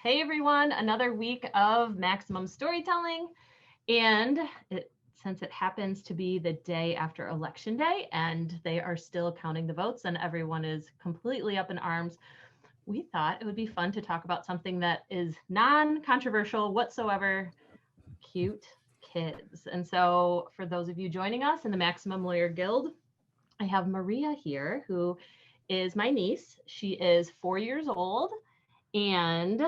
Hey everyone, another week of maximum storytelling. And since it happens to be the day after Election Day and they are still counting the votes and everyone is completely up in arms, we thought it would be fun to talk about something that is non-controversial whatsoever, cute kids. And so for those of you joining us in the Maximum Lawyer Guild, I have Maria here, who is my niece. She is 4 years old and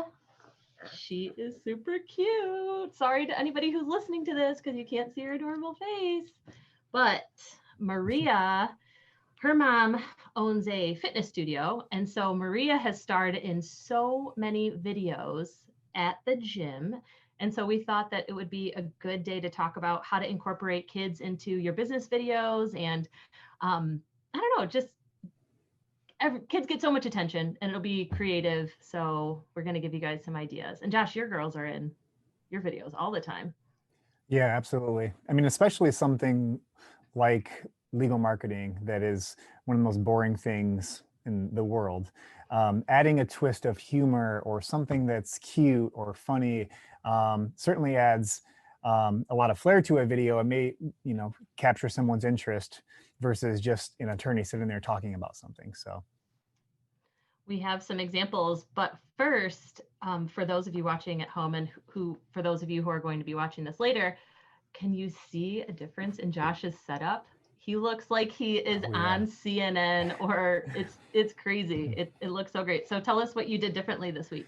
she is super cute. Sorry to anybody who's listening to this because you can't see her adorable face. But Maria, her mom owns a fitness studio. And so Maria has starred in so many videos at the gym. And so we thought that it would be a good day to talk about how to incorporate kids into your business videos. And I don't know, just kids get so much attention and it'll be creative. So we're going to give you guys some ideas. And Josh, your girls are in your videos all the time. Yeah, absolutely. I mean, especially something like legal marketing that is one of the most boring things in the world. Adding a twist of humor or something that's cute or funny certainly adds a lot of flair to a video. It may, capture someone's interest versus just an attorney sitting there talking about something. So we have some examples, but first, for those of you watching at home and for those of you who are going to be watching this later, can you see a difference in Josh's setup? He looks like he is on CNN, or it's crazy. It looks so great. So tell us what you did differently this week.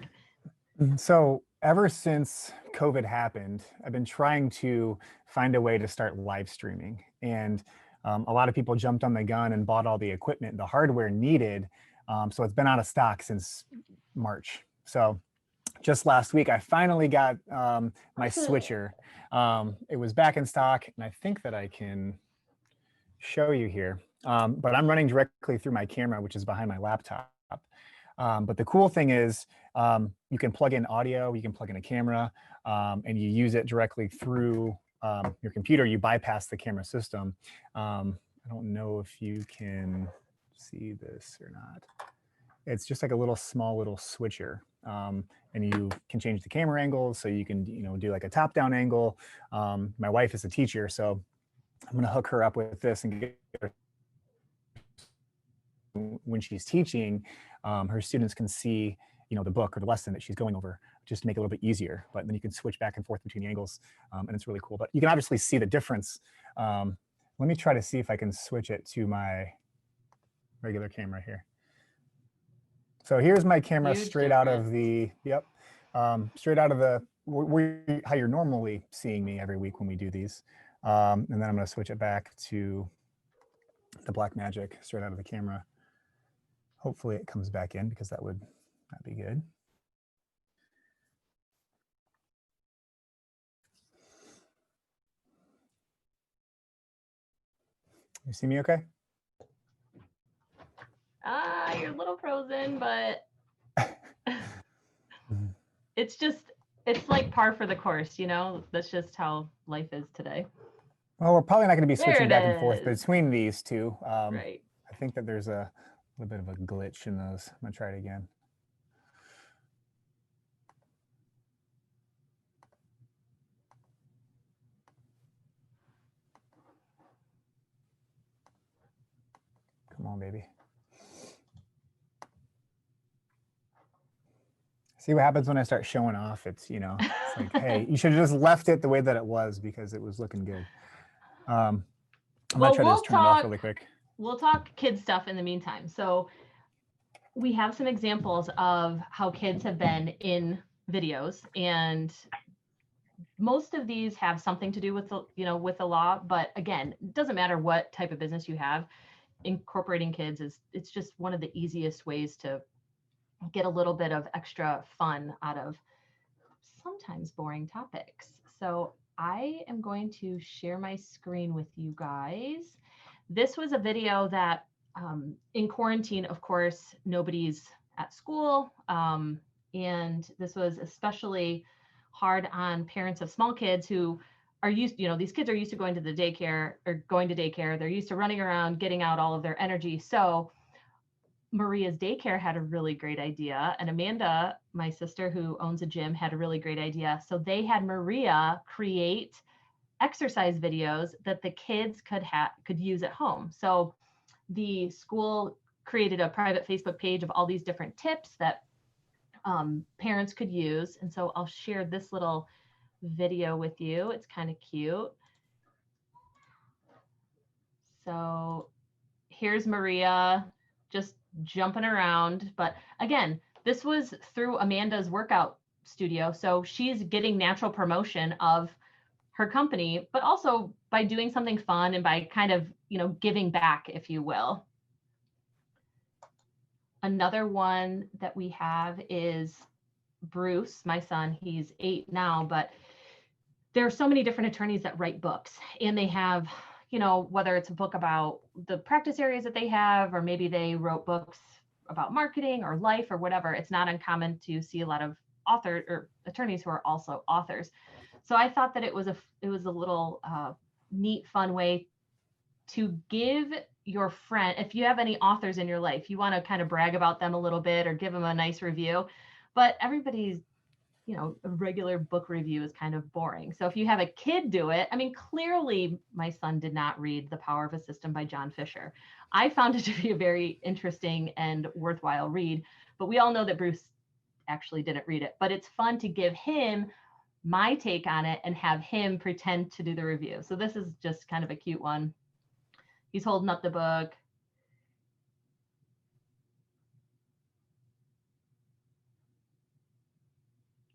So ever since COVID happened, I've been trying to find a way to start live streaming. And a lot of people jumped on the gun and bought all the equipment, the hardware needed. So it's been out of stock since March. So just last week, I finally got my switcher. It was back in stock, and I think that I can show you here. But I'm running directly through my camera, which is behind my laptop. But the cool thing is you can plug in audio, you can plug in a camera, and you use it directly through your computer. You bypass the camera system. I don't know if you can see this or not. It's just like a small little switcher. And you can change the camera angles, so you can do like a top-down angle. My wife is a teacher, so I'm going to hook her up with this and get her, when she's teaching, her students can see the book or the lesson that she's going over, just to make it a little bit easier. But then you can switch back and forth between the angles, and it's really cool. But you can obviously see the difference. Let me try to see if I can switch it to my regular camera here. So here's my camera straight out of the, straight out of the, how you're normally seeing me every week when we do these. And then I'm going to switch it back to the Blackmagic straight out of the camera. Hopefully it comes back in, because that would not be good. You see me okay? You're a little frozen, but it's like par for the course, That's just how life is today. Well, we're probably not going to be switching back and forth between these two. Right. I think that there's a little bit of a glitch in those. I'm going to try it again. Come on, baby. See what happens when I start showing off. It's like, hey, you should have just left it the way that it was, because it was looking good. I'm going to try to just turn it off really quick. We'll talk kid stuff in the meantime. So we have some examples of how kids have been in videos, and most of these have something to do with with the law. But again, it doesn't matter what type of business you have. Incorporating kids it's just one of the easiest ways to get a little bit of extra fun out of sometimes boring topics. So I am going to share my screen with you guys. This was a video that in quarantine, of course, nobody's at school. And this was especially hard on parents of small kids who are used, these kids are used to going to daycare. They're used to running around, getting out all of their energy. So Maria's daycare had a really great idea, and Amanda my sister who owns a gym had a really great idea. So they had Maria create exercise videos that the kids could use at home. So the school created a private Facebook page of all these different tips that parents could use. And so I'll share this little video with you. It's kind of cute. So here's Maria just jumping around. But again, this was through Amanda's workout studio. So she's getting natural promotion of her company, but also by doing something fun and by kind of, giving back, if you will. Another one that we have is Bruce, my son. He's 8 now, but there are so many different attorneys that write books, and they have, whether it's a book about the practice areas that they have, or maybe they wrote books about marketing or life or whatever. It's not uncommon to see a lot of authors or attorneys who are also authors. So I thought that it was a little neat, fun way to give your friend, if you have any authors in your life, you want to kind of brag about them a little bit or give them a nice review. But everybody's, a regular book review is kind of boring. So if you have a kid do it, I mean, clearly my son did not read The Power of a System by John Fisher. I found it to be a very interesting and worthwhile read, but we all know that Bruce actually didn't read it. But it's fun to give him my take on it and have him pretend to do the review. So this is just kind of a cute one. He's holding up the book.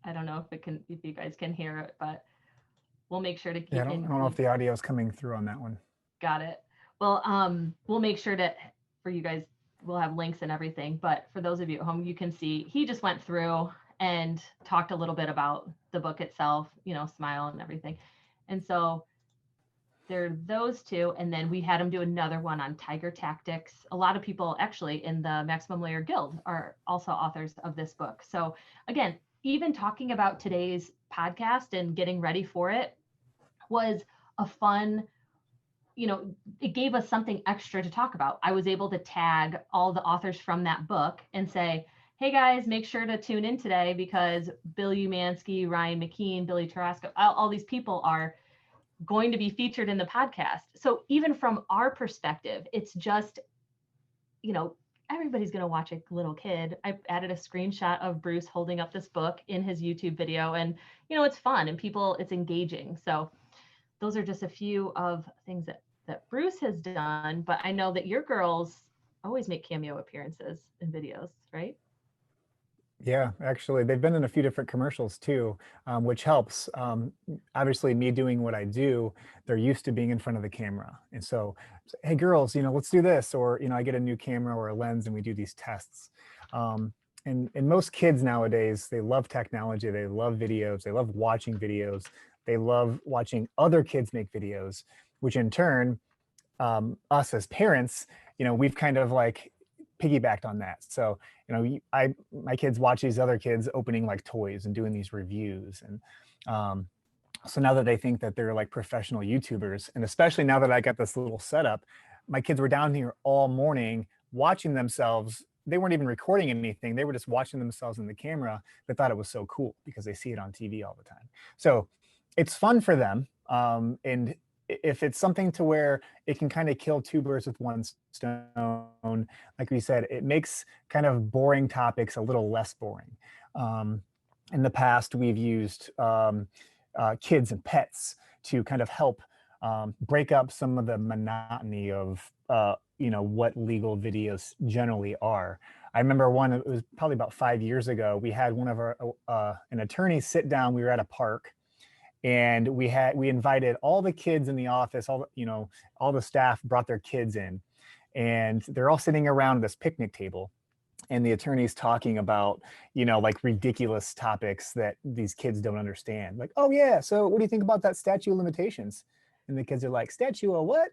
I don't know if you guys can hear it, but we'll make sure to keep. Yeah, I don't know if the audio is coming through on that one. Got it. Well, we'll make sure to, for you guys, we'll have links and everything. But for those of you at home, you can see he just went through and talked a little bit about the book itself, smile and everything. And so there are those two. And then we had him do another one on tiger tactics. A lot of people actually in the Maximum Layer Guild are also authors of this book. So again, even talking about today's podcast and getting ready for it was a fun, it gave us something extra to talk about. I was able to tag all the authors from that book and say, hey guys, make sure to tune in today because Bill Umansky, Ryan McKean, Billy Tarasco, all these people are going to be featured in the podcast. So even from our perspective, it's just, everybody's going to watch a little kid. I added a screenshot of Bruce holding up this book in his YouTube video, and, it's fun and it's engaging. So those are just a few of things that Bruce has done, but I know that your girls always make cameo appearances in videos, right? Yeah, actually, they've been in a few different commercials too, which helps. Obviously, me doing what I do, they're used to being in front of the camera. And so, hey, girls, let's do this. Or, I get a new camera or a lens and we do these tests. And most kids nowadays, they love technology. They love videos. They love watching videos. They love watching other kids make videos, which in turn, us as parents, we've kind of like piggybacked on that. So, my kids watch these other kids opening like toys and doing these reviews. And so now that they think that they're like professional YouTubers, and especially now that I got this little setup, my kids were down here all morning watching themselves. They weren't even recording anything. They were just watching themselves in the camera. They thought it was so cool because they see it on TV all the time. So it's fun for them. And if it's something to where it can kind of kill two birds with one stone, like we said, it makes kind of boring topics a little less boring. In the past, we've used kids and pets to kind of help break up some of the monotony of what legal videos generally are. I remember one, it was probably about 5 years ago, we had one of our an attorney sit down. We were at a park, and we invited all the kids in the office, all the staff brought their kids in, and they're all sitting around this picnic table, and the attorney's talking about like ridiculous topics that these kids don't understand, like, oh yeah, so what do you think about that statute of limitations? And the kids are like, statute of what?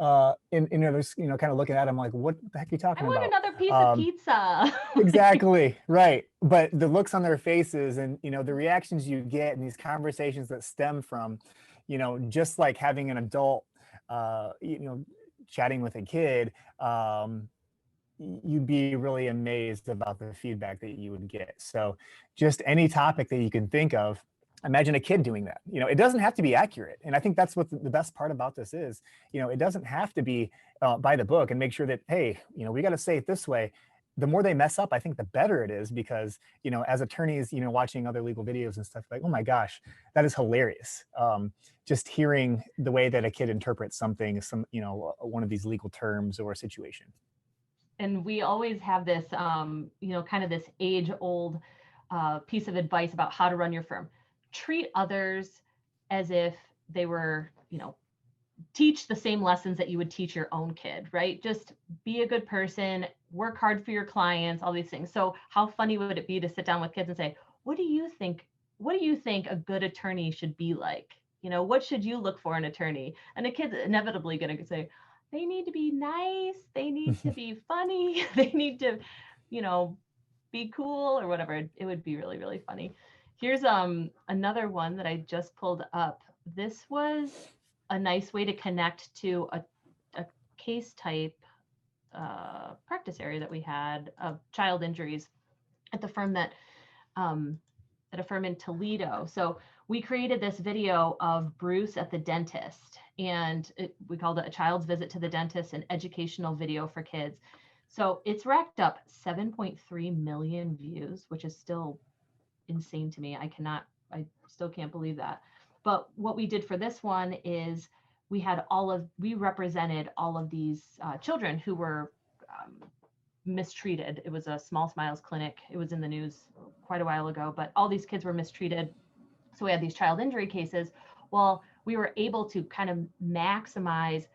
And they're kind of looking at him like, what the heck are you talking about? I want another piece of pizza. Exactly, right. But the looks on their faces and, the reactions you get in these conversations that stem from, just like having an adult, chatting with a kid, you'd be really amazed about the feedback that you would get. So just any topic that you can think of, imagine a kid doing that. It doesn't have to be accurate. And I think that's what the best part about this is. It doesn't have to be by the book, and make sure that, hey, we got to say it this way. The more they mess up, I think the better it is, because, as attorneys, watching other legal videos and stuff, like, oh my gosh, that is hilarious. Just hearing the way that a kid interprets something, one of these legal terms or a situation. And we always have this, kind of this age old piece of advice about how to run your firm. Treat others as if they were, teach the same lessons that you would teach your own kid, right? Just be a good person, work hard for your clients, all these things. So how funny would it be to sit down with kids and say, what do you think a good attorney should be like? What should you look for in an attorney? And the kid's inevitably going to say, they need to be nice, they need to be funny, they need to, be cool or whatever. It would be really, really funny. Here's another one that I just pulled up. This was a nice way to connect to a case type practice area that we had of child injuries at the firm at a firm in Toledo. So we created this video of Bruce at the dentist, and we called it A Child's Visit to the Dentist, an educational video for kids. So it's racked up 7.3 million views, which is still insane to me. I still can't believe that. But what we did for this one is we represented all of these children who were mistreated. It was a Small Smiles clinic. It was in the news quite a while ago, but all these kids were mistreated. So we had these child injury cases. Well, we were able to kind of maximize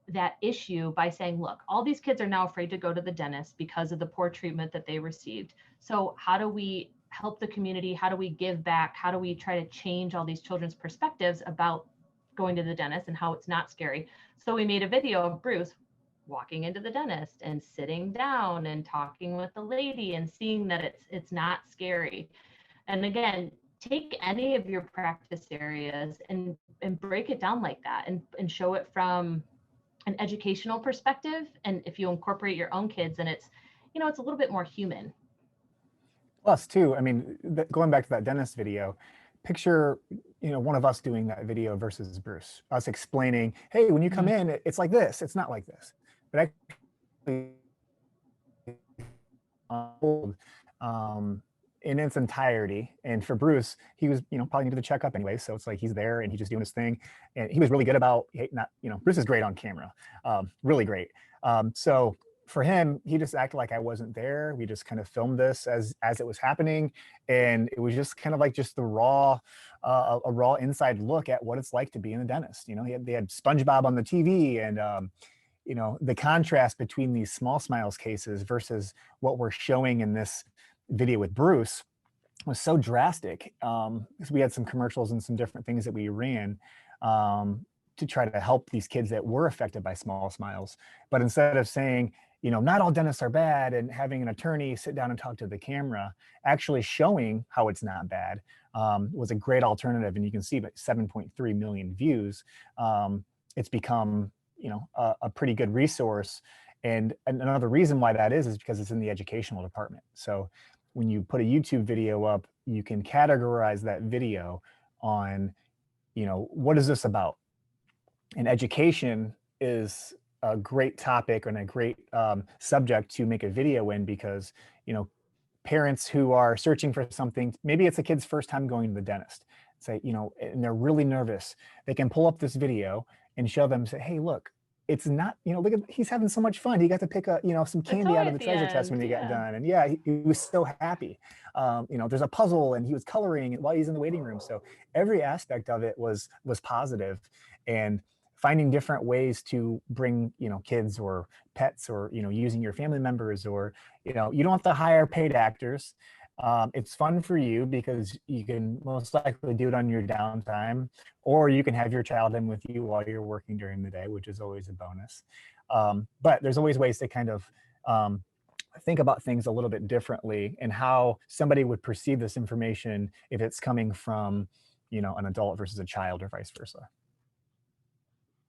that issue by saying, look, all these kids are now afraid to go to the dentist because of the poor treatment that they received. So how do we help the community? How do we give back? How do we try to change all these children's perspectives about going to the dentist and how it's not scary? So we made a video of Bruce walking into the dentist and sitting down and talking with the lady and seeing that it's not scary. And again, take any of your practice areas and break it down like that, and show it from an educational perspective. And if you incorporate your own kids, and it's a little bit more human. Plus, too, I mean, going back to that dentist video, picture, one of us doing that video versus Bruce, us explaining, hey, when you come in, it's like this, it's not like this. But actually, in its entirety. And for Bruce, he was, probably needed to check up anyway. So it's like he's there and he's just doing his thing. And he was really good about not, Bruce is great on camera, really great. So for him, he just acted like I wasn't there. We just kind of filmed this as it was happening, and it was just kind of like just a raw inside look at what it's like to be in a dentist. They had SpongeBob on the TV, and the contrast between these Small Smiles cases versus what we're showing in this video with Bruce was so drastic. Because we had some commercials and some different things that we ran to try to help these kids that were affected by Small Smiles. But instead of saying, not all dentists are bad, and having an attorney sit down and talk to the camera, actually showing how it's not bad was a great alternative. And you can see, but 7.3 million views, it's become, a pretty good resource. And another reason why that is because it's in the educational department. So when you put a YouTube video up, you can categorize that video on, what is this about? And education is a great topic and a great subject to make a video in, because, parents who are searching for something, maybe it's a kid's first time going to the dentist, say, and they're really nervous. They can pull up this video and show them, say, hey, look, it's not, look at, he's having so much fun. He got to pick some candy out of the treasure chest when he got done. And yeah, he was so happy. There's a puzzle and he was coloring while he's in the waiting room. So every aspect of it was positive. And finding different ways to bring, kids or pets, or, using your family members, or, you don't have to hire paid actors. It's fun for you because you can most likely do it on your downtime, or you can have your child in with you while you're working during the day, which is always a bonus. But there's always ways to kind of think about things a little bit differently, and how somebody would perceive this information if it's coming from, an adult versus a child, or vice versa.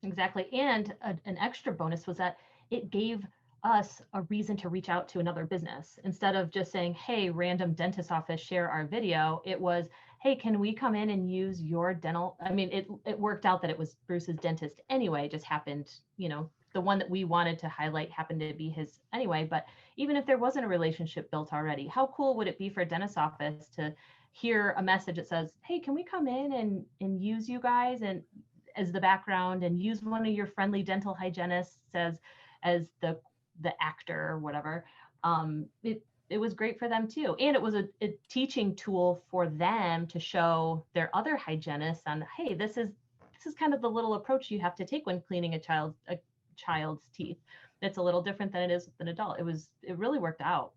Exactly. And an extra bonus was that it gave us a reason to reach out to another business. Instead of just saying, hey, random dentist office, share our video, it was, hey, can we come in and use your dental? I mean, it worked out that it was Bruce's dentist anyway, just happened, the one that we wanted to highlight happened to be his anyway. But even if there wasn't a relationship built already, how cool would it be for a dentist office to hear a message that says, hey, can we come in and use you guys and as the background and use one of your friendly dental hygienists as the actor or whatever. It was great for them too, and it was a teaching tool for them to show their other hygienists on, hey, this is kind of the little approach you have to take when cleaning a child's teeth. It's a little different than it is with an adult. It really worked out.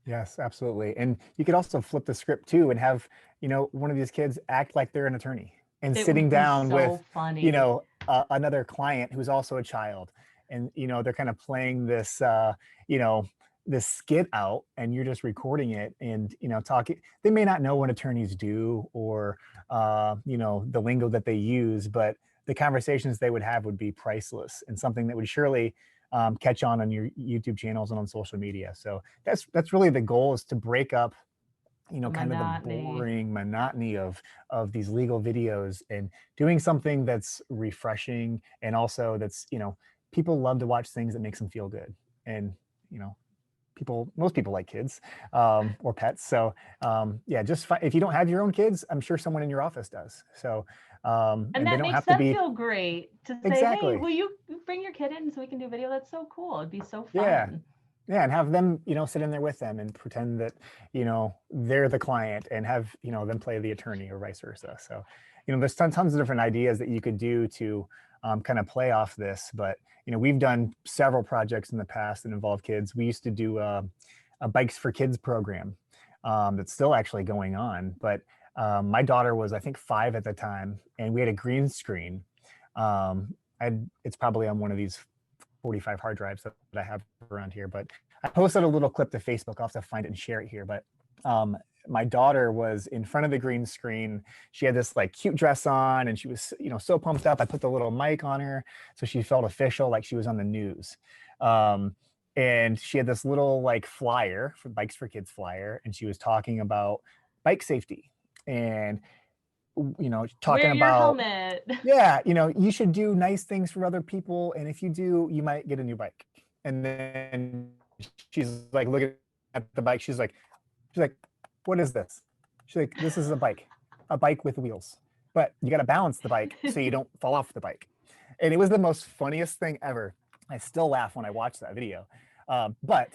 Yes, absolutely. And you could also flip the script too and have, one of these kids act like they're an attorney and It sitting would be down so with, funny. another client who's also a child. And, they're kind of playing this, you know, this skit out and you're just recording it and, talking. They may not know what attorneys do or, the lingo that they use, but the conversations they would have would be priceless and something that would surely catch on your YouTube channels and on social media. So that's really the goal, is to break up, The kind of the monotony. boring monotony of these legal videos and doing something that's refreshing and also that's, people love to watch things that makes them feel good. And, you know, most people like kids or pets. So yeah, if you don't have your own kids, I'm sure someone in your office does. So And and they that don't makes have to them be feel great to say, hey, exactly. will you bring your kid in so we can do video? That's so cool. It'd be so Yeah. fun. Yeah, and have them, sit in there with them and pretend that, they're the client and have, them play the attorney or vice versa. So, there's tons of different ideas that you could do to kind of play off this. But, we've done several projects in the past that involve kids. We used to do a Bikes for Kids program that's still actually going on. But my daughter was, I think, 5 at the time, and we had a green screen. It's probably on one of these 45 hard drives that I have around here, but I posted a little clip to Facebook. I'll have to find it and share it here. But my daughter was in front of the green screen. She had this like cute dress on and she was, so pumped up. I put the little mic on her so she felt official, like she was on the news. Um, and she had this little like flyer for Bikes for Kids flyer, and she was talking about bike safety and, talking Wear your about, helmet. yeah, you should do nice things for other people, and if you do, you might get a new bike. And then she's like looking at the bike. She's like, what is this? She's like, this is a bike with wheels, but you got to balance the bike so you don't fall off the bike. And it was the most funniest thing ever. I still laugh when I watch that video. But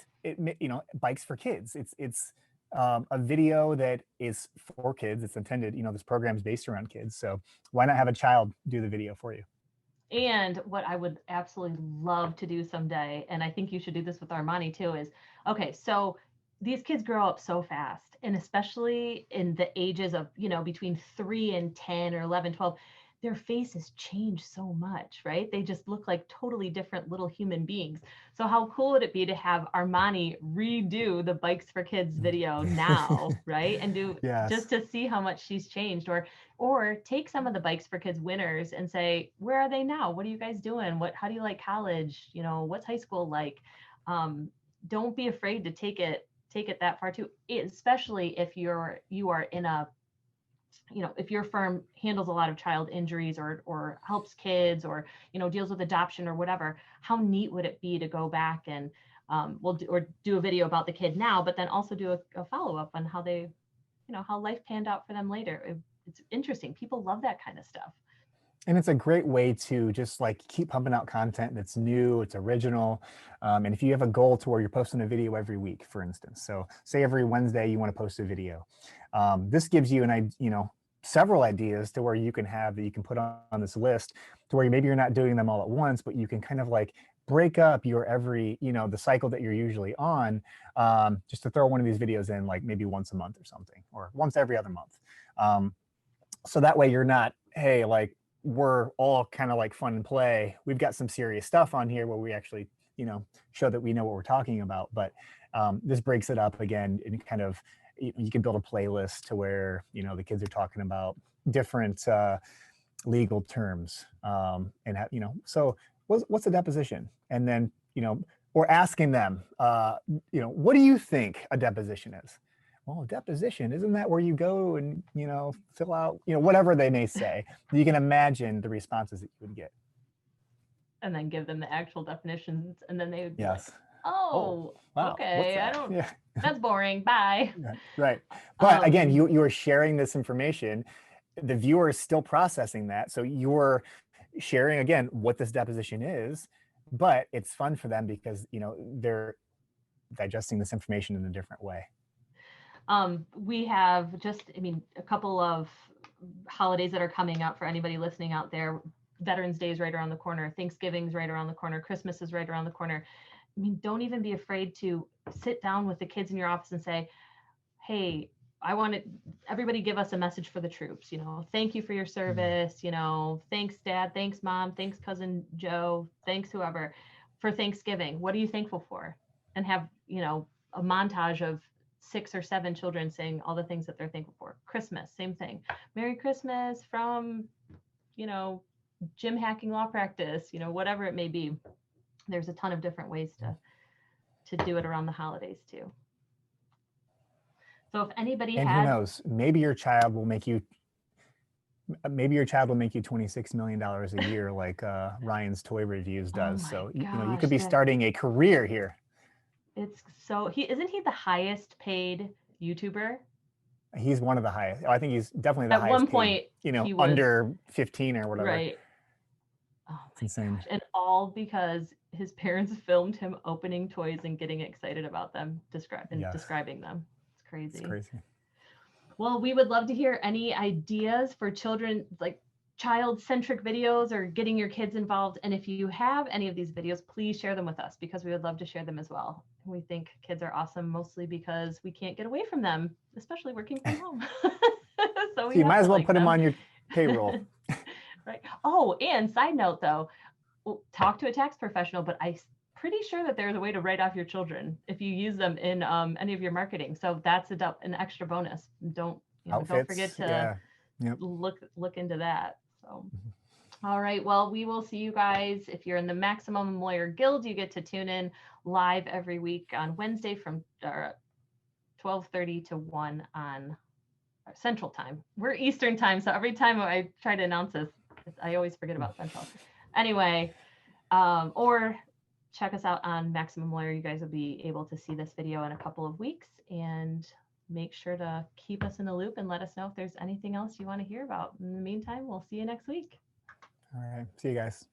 Bikes for Kids. It's a video that is for kids. It's intended, this program is based around kids. So why not have a child do the video for you? And what I would absolutely love to do someday, and I think you should do this with Armani too, is okay, so these kids grow up so fast, and especially in the ages of, between 3 and 10 or 11, 12, their faces change so much, right? They just look like totally different little human beings. So how cool would it be to have Armani redo the Bikes for Kids video now, right? And do just Yes. to see how much she's changed, or take some of the Bikes for Kids winners and say, where are they now? What are you guys doing? How do you like college? What's high school like? Don't be afraid to take it that far too, especially if you are in a, if your firm handles a lot of child injuries or helps kids or, deals with adoption or whatever. How neat would it be to go back and do a video about the kid now, but then also do a follow-up on how they, how life panned out for them later. It's interesting. People love that kind of stuff. And it's a great way to just like keep pumping out content that's new, it's original. And if you have a goal to where you're posting a video every week, for instance, so say every Wednesday you want to post a video, this gives you several ideas to where you can have that you can put on this list to where maybe you're not doing them all at once, but you can kind of like break up your every, the cycle that you're usually on, just to throw one of these videos in like maybe once a month or something, or once every other month. So that way you're not, hey, like, we're all kind of like fun and play. We've got some serious stuff on here where we actually, show that we know what we're talking about. But this breaks it up again and kind of, you can build a playlist to where, the kids are talking about different legal terms and, so what's a deposition? And then, or asking them, what do you think a deposition is? Well, a deposition, isn't that where you go and, fill out, whatever they may say? You can imagine the responses that you would get. And then give them the actual definitions, and then they would be like, Yes. Oh, oh, wow. What's okay, I that? don't, Yeah. that's boring, bye. Right. Right. But again, Um, you are sharing this information. The viewer is still processing that. So you're sharing again what this deposition is, but it's fun for them because they're digesting this information in a different way. we have just, I mean, a couple of holidays that are coming up for anybody listening out there. Veterans Day is right around the corner. Thanksgiving's right around the corner. Christmas is right around the corner. I mean, don't even be afraid to sit down with the kids in your office and say, hey, I want to, everybody give us a message for the troops, thank you for your service, thanks dad, thanks mom, thanks cousin Joe, thanks whoever for Thanksgiving. What are you thankful for? And have, a montage of 6 or 7 children saying all the things that they're thankful for. Christmas, same thing. Merry Christmas from, gym hacking law practice, whatever it may be. There's a ton of different ways to do it around the holidays too. So if anybody And who had, knows, maybe your child will make you $26 million a year like Ryan's Toy Reviews oh does. my So you could gosh, be that starting a career here. it's so isn't he the highest paid YouTuber? He's one of the highest. I think he's definitely the At one highest paid, point he was, under 15 or whatever. right. Oh It's my insane. gosh. And all because his parents filmed him opening toys and getting excited about them, Yes, describing them. It's it's crazy. crazy. Well, we would love to hear any ideas for children, like child-centric videos or getting your kids involved. And if you have any of these videos, please share them with us because we would love to share them as well. We think kids are awesome, mostly because we can't get away from them, especially working from home. So So we you have might to as well like put him them. on your payroll. Right. Oh, and side note though, talk to a tax professional, but I'm pretty sure that there's a way to write off your children if you use them in any of your marketing. So that's an extra bonus. Don't forget Outfits, to yeah. Yep. look into that. So all right, well, we will see you guys. If you're in the Maximum Lawyer Guild, you get to tune in live every week on Wednesday from 12:30 to 1 on Central Time. We're Eastern Time, so every time I try to announce this, I always forget about Central. Anyway, or check us out on Maximum Lawyer. You guys will be able to see this video in a couple of weeks, and make sure to keep us in the loop and let us know if there's anything else you want to hear about. In the meantime, we'll see you next week. All right. See you guys.